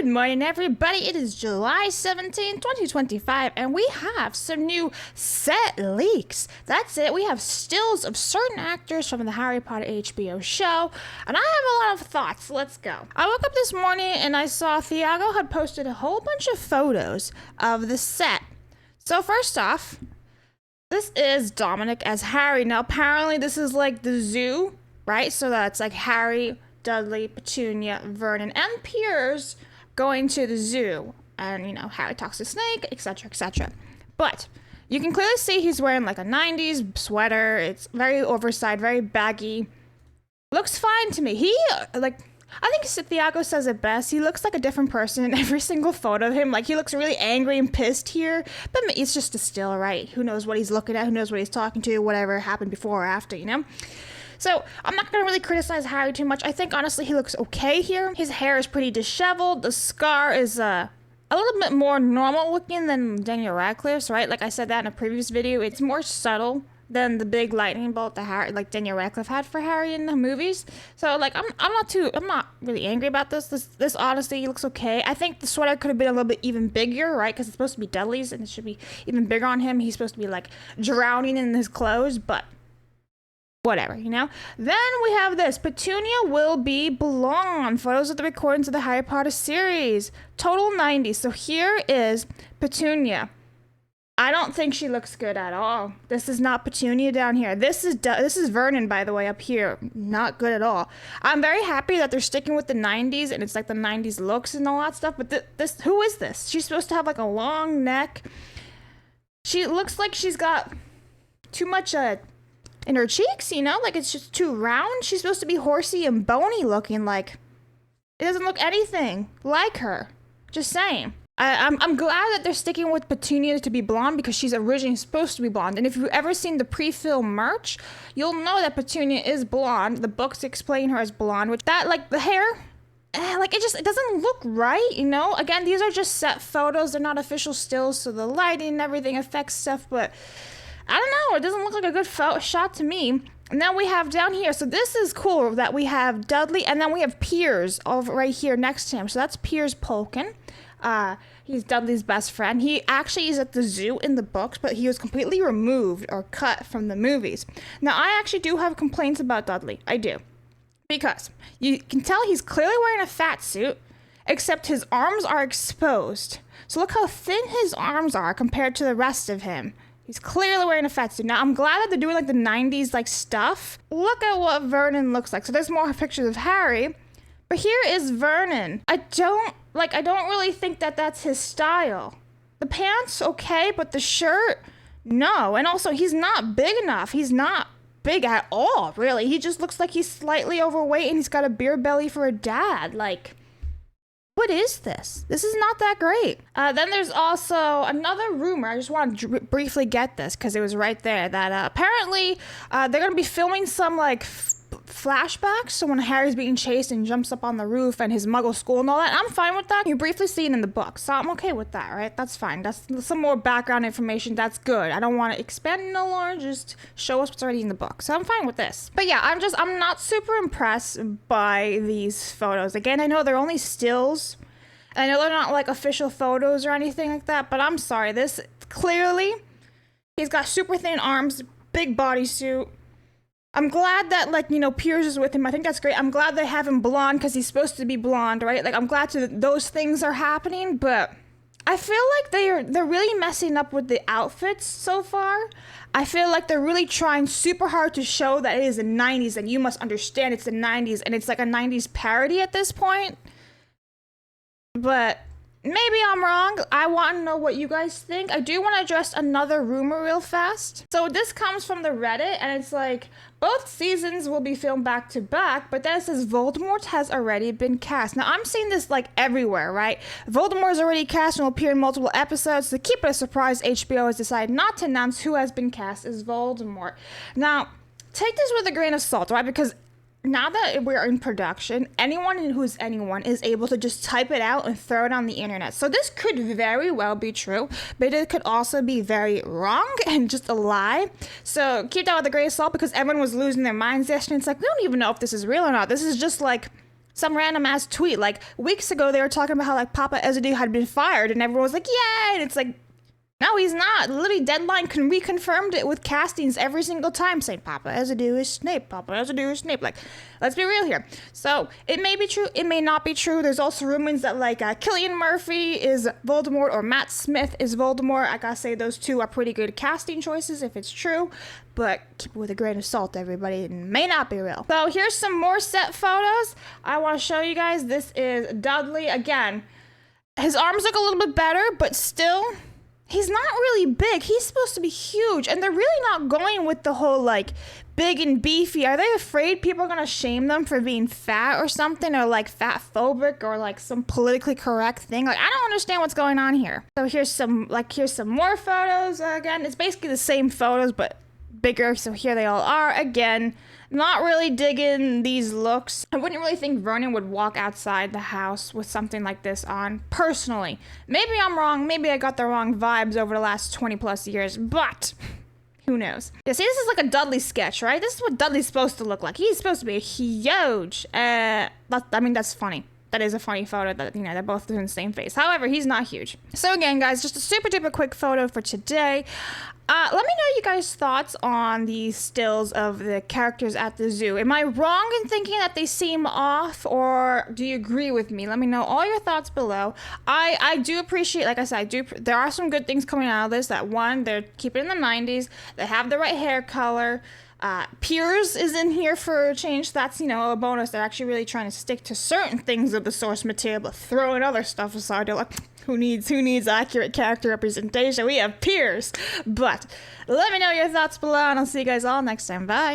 Good morning, everybody. It is July 17, 2025, and we have some new set leaks. That's it. We have stills of certain actors from the Harry Potter HBO show, and I have a lot of thoughts. Let's go. I woke up this morning and I saw Thiago had posted a whole bunch of photos of the set. So first off, this is Dominic as Harry. Now, apparently this is like the zoo, right? So that's like Harry, Dudley, Petunia, Vernon, and Piers going to the zoo. And, you know, Harry talks to Snake, etc., etc. But you can clearly see he's wearing like a 90s sweater. It's very oversized, very baggy. Looks fine to me. I think Thiago says it best. He looks like a different person in every single photo of him. Like, he looks really angry and pissed here. But it's just a still, right? Who knows what he's looking at? Who knows what he's talking to? Whatever happened before or after, you know? So, I'm not going to really criticize Harry too much. I think, honestly, he looks okay here. His hair is pretty disheveled. The scar is a little bit more normal looking than Daniel Radcliffe's, right? Like I said that in a previous video. It's more subtle than the big lightning bolt that Harry, like Daniel Radcliffe had for Harry in the movies. So, like, I'm not really angry about this. This honestly looks okay. I think the sweater could have been a little bit even bigger, right? Because it's supposed to be Dudley's and it should be even bigger on him. He's supposed to be, like, drowning in his clothes, but whatever, you know? Then we have this. Petunia will be blonde. Photos of the recordings of the Harry Potter series. Total 90s. So here is Petunia. I don't think she looks good at all. This is not Petunia down here. This is Vernon, by the way, up here. Not good at all. I'm very happy that they're sticking with the 90s and it's like the 90s looks and all that stuff. But who is this? She's supposed to have like a long neck. She looks like she's got too much in her cheeks, you know, like it's just too round. She's supposed to be horsey and bony looking. Like, it doesn't look anything like her. Just saying. I'm glad that they're sticking with Petunia to be blonde because she's originally supposed to be blonde. And if you've ever seen the pre-film merch, you'll know that Petunia is blonde. The books explain her as blonde, which that, like, the hair, it doesn't look right, you know? Again, these are just set photos. They're not official stills, so the lighting and everything affects stuff, but I don't know. It doesn't look like a good shot to me. And then we have down here. So this is cool that we have Dudley, and then we have Piers over right here next to him. So that's Piers Polkin. He's Dudley's best friend. He actually is at the zoo in the books, but he was completely removed or cut from the movies. Now, I actually do have complaints about Dudley. I do. Because you can tell he's clearly wearing a fat suit, except his arms are exposed. So look how thin his arms are compared to the rest of him. He's clearly wearing a fat suit. Now, I'm glad that they're doing, like, the 90s, like, stuff. Look at what Vernon looks like. So there's more pictures of Harry. But here is Vernon. I don't really think that that's his style. The pants, okay, but the shirt, no. And also, he's not big enough. He's not big at all, really. He just looks like he's slightly overweight and he's got a beer belly for a dad. Like, what is this? This is not that great. Then there's also another rumor. I just want to briefly get this because it was right there that apparently they're going to be filming some like flashbacks. So when Harry's being chased and jumps up on the roof and his muggle school and all that, I'm fine with that. You briefly see it in the book, so I'm okay with that, right? That's fine. That's some more background information. That's good. I don't want to expand no more. Just show us what's already in the book. So I'm fine with this. But yeah, I'm not super impressed by these photos. Again, I know they're only stills. I know they're not like official photos or anything like that, but I'm sorry. This clearly, he's got super thin arms, big bodysuit. I'm glad that, like, you know, Piers is with him. I think that's great. I'm glad they have him blonde because he's supposed to be blonde, right? Like, I'm glad those things are happening, but I feel like they're really messing up with the outfits so far. I feel like they're really trying super hard to show that it is the 90s and you must understand it's the 90s and it's like a 90s parody at this point. But maybe I'm wrong. I want to know what you guys think. I do want to address another rumor real fast. So this comes from the Reddit, and it's like, both seasons will be filmed back to back, but then it says Voldemort has already been cast. Now, I'm seeing this like everywhere, right? Voldemort is already cast and will appear in multiple episodes. To keep it a surprise, HBO has decided not to announce who has been cast as Voldemort. Now, take this with a grain of salt, right? Because now that we're in production, anyone who's anyone is able to just type it out and throw it on the internet. So this could very well be true, but it could also be very wrong and just a lie. So keep that with a grain of salt because everyone was losing their minds yesterday. It's like, we don't even know if this is real or not. This is just like some random ass tweet. Like weeks ago, they were talking about how like Papa Ezadu had been fired, and everyone was like, "Yay!" And it's like, no, he's not. Literally, Deadline reconfirmed it with castings every single time, saying Papa Ezadu is Snape. Papa Ezadu is Snape. Like, let's be real here. So it may be true. It may not be true. There's also rumors that like Cillian Murphy is Voldemort or Matt Smith is Voldemort. I gotta say those two are pretty good casting choices if it's true. But keep it with a grain of salt, everybody. It may not be real. So here's some more set photos. I want to show you guys. This is Dudley. Again, his arms look a little bit better, but still, he's not really big. He's supposed to be huge. And they're really not going with the whole, like, big and beefy. Are they afraid people are going to shame them for being fat or something? Or, like, fat phobic or, like, some politically correct thing? Like, I don't understand what's going on here. So here's some more photos. Again, it's basically the same photos, but bigger. So here they all are. Again, not really digging these looks. I wouldn't really think Vernon would walk outside the house with something like this on, personally. Maybe I'm wrong. Maybe I got the wrong vibes over the last 20 plus years, but who knows? Yeah, see, this is like a Dudley sketch, right? This is what Dudley's supposed to look like. He's supposed to be huge. That's funny. That is a funny photo that, you know, they're both doing the same face. However, he's not huge. So again, guys, just a super duper quick photo for today. Let me know you guys' thoughts on the stills of the characters at the zoo. Am I wrong in thinking that they seem off, or do you agree with me? Let me know all your thoughts below. I do appreciate, like I said, there are some good things coming out of this. That one, they're keeping it in the 90s. They have the right hair color. Piers is in here for a change. That's, you know, a bonus. They're actually really trying to stick to certain things of the source material, but throwing other stuff aside. They're like, who needs accurate character representation? We have Piers. But let me know your thoughts below, and I'll see you guys all next time. Bye.